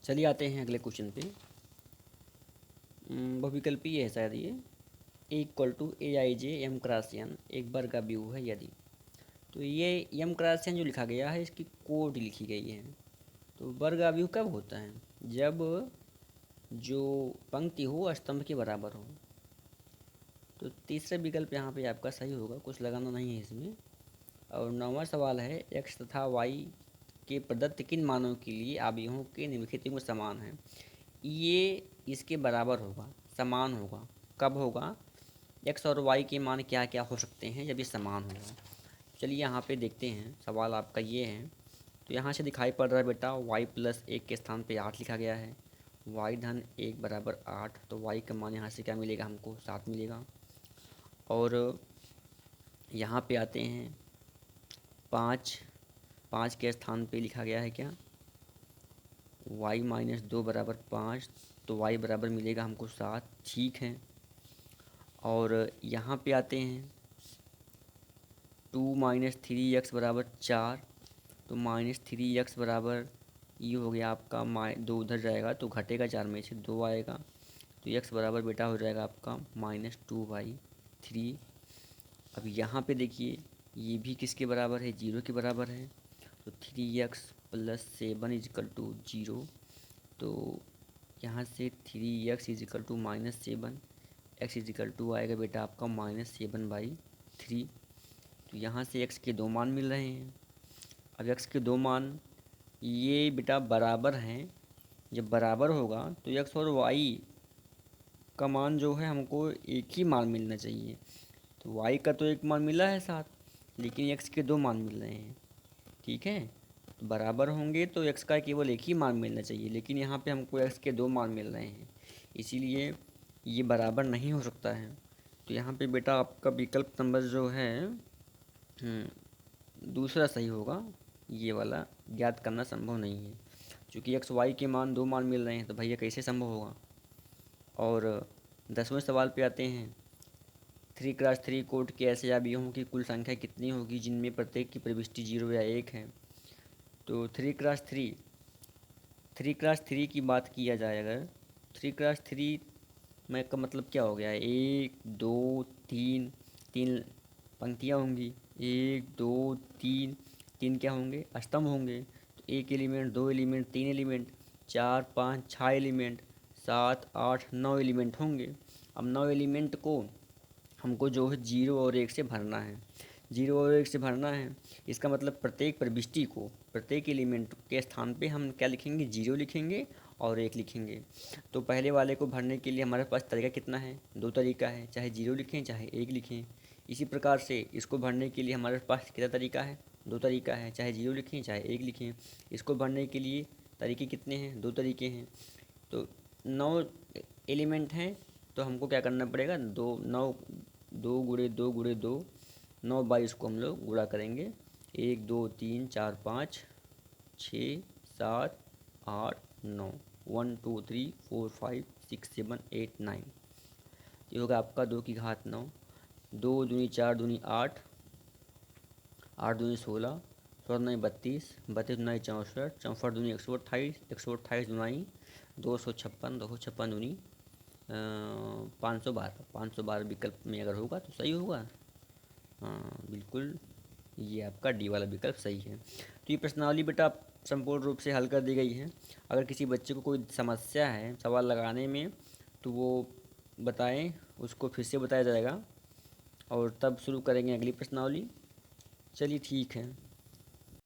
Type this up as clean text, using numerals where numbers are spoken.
चलिए आते हैं अगले क्वेश्चन पे। बहुविकल्पी है शायद ये। A equal to a i j m cross n एक वर्गाव्यूह है यदि। तो ये एम क्रॉस एन जो लिखा गया है इसकी कोड लिखी गई है। तो वर्गाव्यूह कब होता है? जब जो पंक्ति हो स्तंभ के बराबर हो। तो तीसरा विकल्प यहाँ पे आपका सही होगा, कुछ लगाना नहीं है इसमें। और 9वां सवाल है, एक्स तथा वाई के प्रदत्त किन मानों के लिए आव्यूहों के निम्नलिखित में समान है? ये इसके बराबर होगा, समान होगा। कब होगा? एक्स और वाई के मान क्या क्या हो सकते हैं जब ये समान होगा। चलिए यहाँ पे देखते हैं, सवाल आपका ये है। तो यहाँ से दिखाई पड़ रहा है बेटा वाई प्लस 1 के स्थान पे 8 लिखा गया है। वाई धन 1 बराबर 8, तो वाई का मान यहाँ से क्या मिलेगा हमको? 7 मिलेगा। और यहाँ पे आते हैं 5 5 के स्थान पे लिखा गया है क्या? वाई माइनस 2 बराबर 5, तो वाई बराबर मिलेगा हमको 7। ठीक है। और यहाँ पे आते हैं 2 माइनस 3 एक्स बराबर 4, तो माइनस 3 एक्स बराबर ये हो गया आपका 2 उधर जाएगा तो घटेगा, 4 में से 2 आएगा, तो एक्स बराबर बेटा हो जाएगा आपका -2/3। अब यहाँ पे देखिए ये भी किसके बराबर है? 0 के बराबर है। तो 3x + 7 = 0। तो यहाँ से 3x = -7, x = आएगा बेटा आपका -7/3। तो यहाँ से x के 2 मान मिल रहे हैं। अब x के 2 मान ये बेटा बराबर हैं। जब बराबर होगा तो x और y का मान जो है हमको एक ही मान मिलना चाहिए। तो y का तो एक मान मिला है 7, लेकिन x के 2 मान मिल रहे हैं। ठीक है, तो बराबर होंगे तो x का केवल एक ही मान मिलना चाहिए, लेकिन यहाँ पे हमको x के 2 मान मिल रहे हैं, इसीलिए ये बराबर नहीं हो सकता है। तो यहाँ पे बेटा आपका विकल्प नंबर जो है दूसरा सही होगा। ये वाला ज्ञात करना संभव नहीं है, क्योंकि एक्स वाई के मान 2 मान मिल रहे हैं, तो भैया कैसे संभव होगा। और 10वें सवाल पे आते हैं। 3x3 कोड के ऐसे आव्यूहों की कुल संख्या कितनी होगी जिनमें प्रत्येक की प्रविष्टि 0 या 1 है? तो 3x3 की बात किया जाए अगर, 3x3 में का मतलब क्या हो गया है? 1 2 3 3 पंक्तियाँ होंगी। 1 2 3 3 क्या होंगे? स्तंभ होंगे। तो 1 element, 2 element, 3 element, 4 5 6 element, 7 8 9 element होंगे। अब 9 एलिमेंट को हमको जो है 0 और 1 से भरना है। 0 और 1 से भरना है, इसका मतलब प्रत्येक प्रविष्टि को, प्रत्येक एलिमेंट के स्थान पे हम क्या लिखेंगे? 0 लिखेंगे और 1 लिखेंगे। तो पहले वाले को भरने के लिए हमारे पास तरीका कितना है? 2 तरीका है, चाहे 0 लिखें चाहे 1 लिखें। इसी प्रकार से इसको भरने के लिए हमारे पास कितना तरीका है? 2 तरीका है, चाहे 0 लिखें चाहे 1 लिखें। इसको भरने के लिए तरीके कितने हैं? 2 तरीके हैं। तो 9 एलिमेंट हैं, तो हमको क्या करना पड़ेगा? 2 गुणे 2 गुणे 2, 9/22 को हम लोग गुणा करेंगे। 1 2 3 4 5 6 7 8 9, 1 2 3 4 5 6 7 8 9। ये होगा आपका 2 की घात 9। 2 दूनी 4 दूनी 8, 8 दूनी 16, 16 दूनी 32, 32 दूनी 64, 64 दूनी 128, 128 दूनी 256, 256 दूनी 512। 512 विकल्प में अगर होगा तो सही होगा। हाँ बिल्कुल, ये आपका डी वाला विकल्प सही है। तो ये प्रश्नावली बेटा संपूर्ण रूप से हल कर दी गई है। अगर किसी बच्चे को कोई समस्या है सवाल लगाने में तो वो बताएं, उसको फिर से बताया जाएगा और तब शुरू करेंगे अगली प्रश्नावली। चलिए ठीक है।